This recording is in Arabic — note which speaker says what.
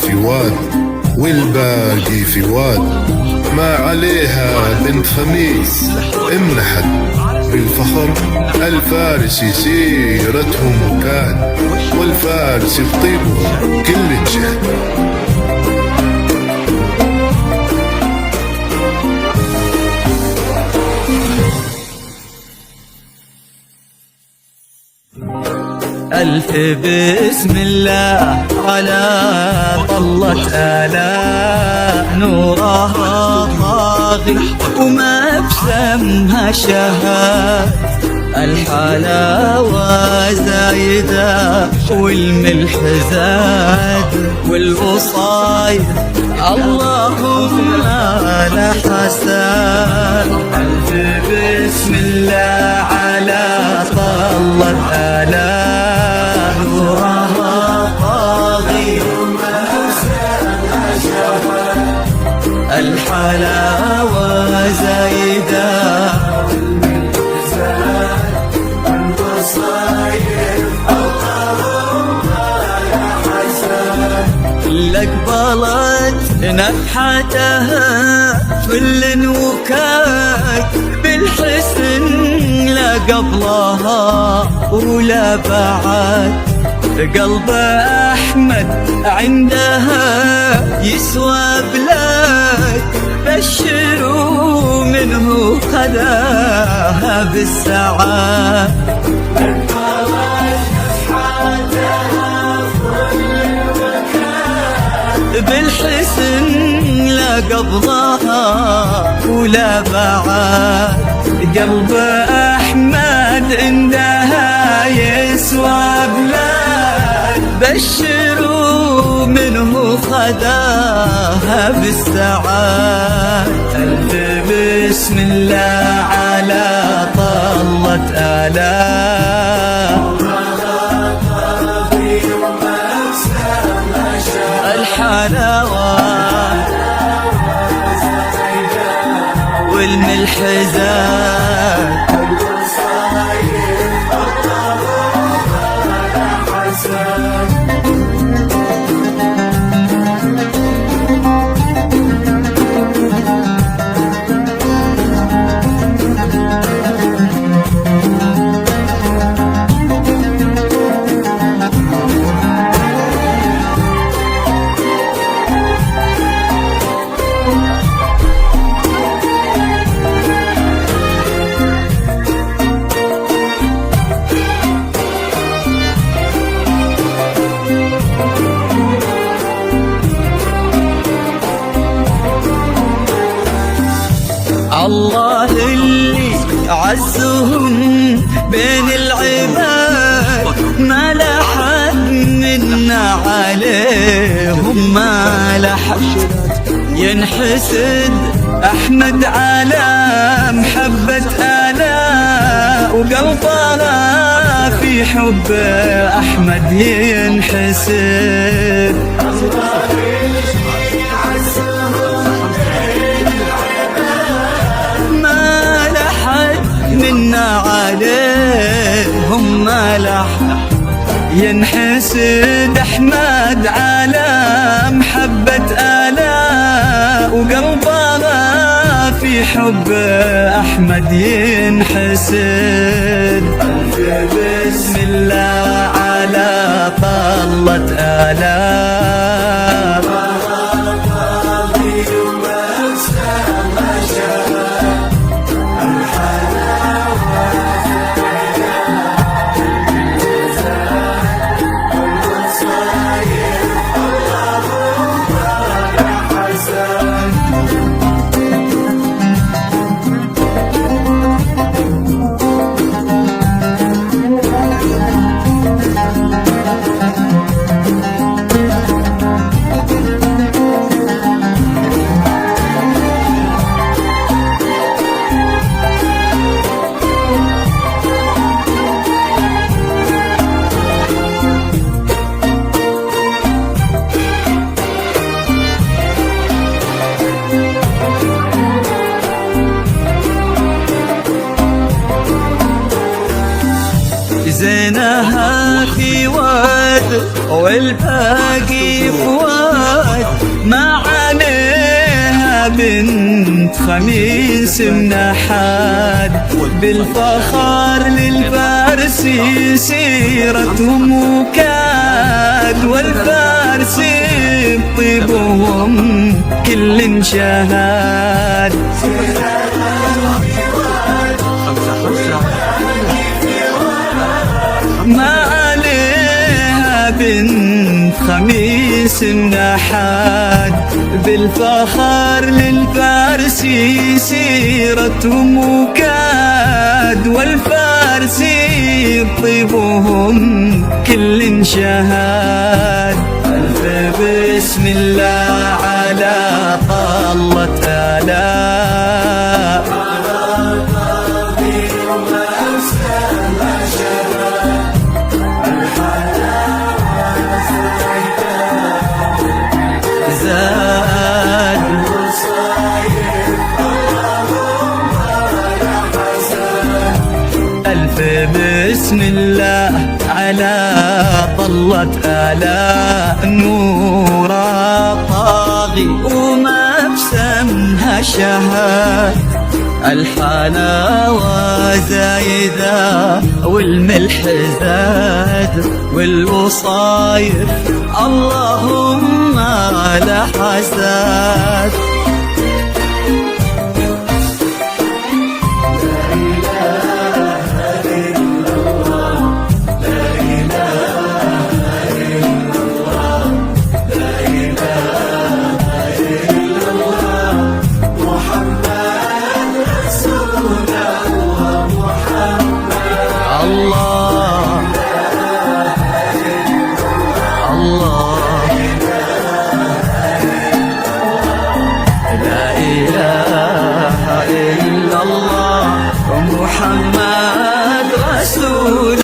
Speaker 1: في واد والباقي في واد. ما عليها بنت خميس امنحت بالفخر، الفارسي سيرتهم كان والفارس بطيبهم كل جهد.
Speaker 2: ألف بسم الله على طلة آلاء، نورها طاغي وما بسمها شهاد. الحلاوة زايدة والملح زاد والوصايد اللهم لا حساد. ألف بسم الله على طلة آلاء، نورها طاغي وما بسمها شهاد. الحلاوة زايدة قبلت نفحتها فل وكاك بالحسن لا قبلها ولا بعد. قلب أحمد عندها يسوى بلاد، بشروا منه خذاها بالسعاد. بالحسن لا قبضها ولا بعد. قلب أحمد عندها يسوى بلاد، بشروا منه خذاها بالسعاد. ألف بسم الله على طلة آلاء، الحلاوة والملح زاد. الله اللي عزهم بين العباد، ما لحد منا عليهم ما لحد. ينحسد أحمد على محبة آلاء، وقلبنا في حب أحمد ينحسد. منا عليهم ما لح. ينحسد أحمد على محبة آلاء، وقلبنا في حب أحمد ينحسد. بسم الله على طلة آلاء، زينها في واد والباقي في واد. ما عليها بنت خميس منحاد، بالفخر للفارسي سيرتهم وكاد، والفارسي بطيبهم كل شهاد. ما عليها بنت خميس منحاد، بالفخر للفارسي سيرتهم وكاد، والفارسي بطيبهم كل شهاد. ألف بسم الله على طلة آلاء، زاد ألف بسم الله على طلة آلاء، نورا طاغي وما بسمها شهاد، الحلاوة زايدة والملح زاد، والوصايف اللهم لا حساد.